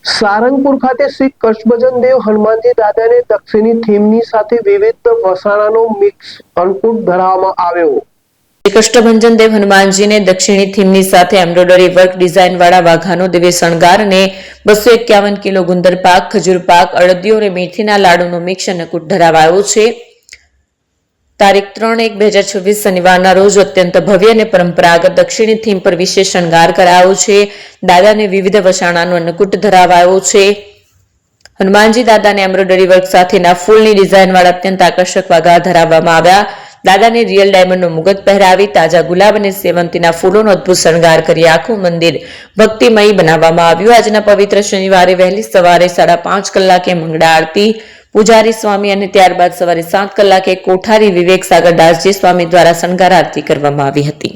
સારંગપુર ખાતે શ્રી કચ્છભજન દેવ હનુમાનજી દાદાને દક્ષિણી થીમની સાથે વિવિધ વસાણાનો મિક્સ અન્નકૂટ ધરાવવામાં આવ્યો। કષ્ટભંજન દેવ હનુમાનજીને દક્ષિણી થીમની સાથે એમ્બ્રોઇડરી વર્ક ડિઝાઇન વાળા વાઘાનો દિવ્ય શણગાર અને 251 કિલો ગુંદર પાક, ખજૂર પાક, અડદિયો અને મેથીના લાડુનો મિક્સ અન્નકૂટ ધરાવાયો છે। તારીખ 3/1/2026 શનિવારના રોજ અત્યંત ભવ્ય અને પરંપરાગત દક્ષિણી થીમ પર વિશેષ શણગાર કરાયો છે। દાદાને વિવિધ વસાણાનો અન્નકૂટ ધરાવાયો છે। હનુમાનજી દાદાને એમ્બ્રોઇડરી વર્ક સાથેના ફૂલની ડિઝાઇન વાળા અત્યંત આકર્ષક વાઘા ધરાવવામાં આવ્યા। દાદાને રિયલ ડાયમંડનો મુગટ પહેરાવી તાજા ગુલાબ અને સેવંતીના ફૂલોનો અદભુત શણગાર કરી આખું મંદિર ભક્તિમય બનાવવામાં આવ્યું। આજના પવિત્ર શનિવારે વહેલી સવારે 5:30 કલાકે મંગળા આરતી, પૂજારી સ્વામી અને ત્યારબાદ સવારે 7 કલાકે કોઠારી વિવેક સાગરદાસજી સ્વામી દ્વારા શણગાર આરતી કરવામાં આવી હતી।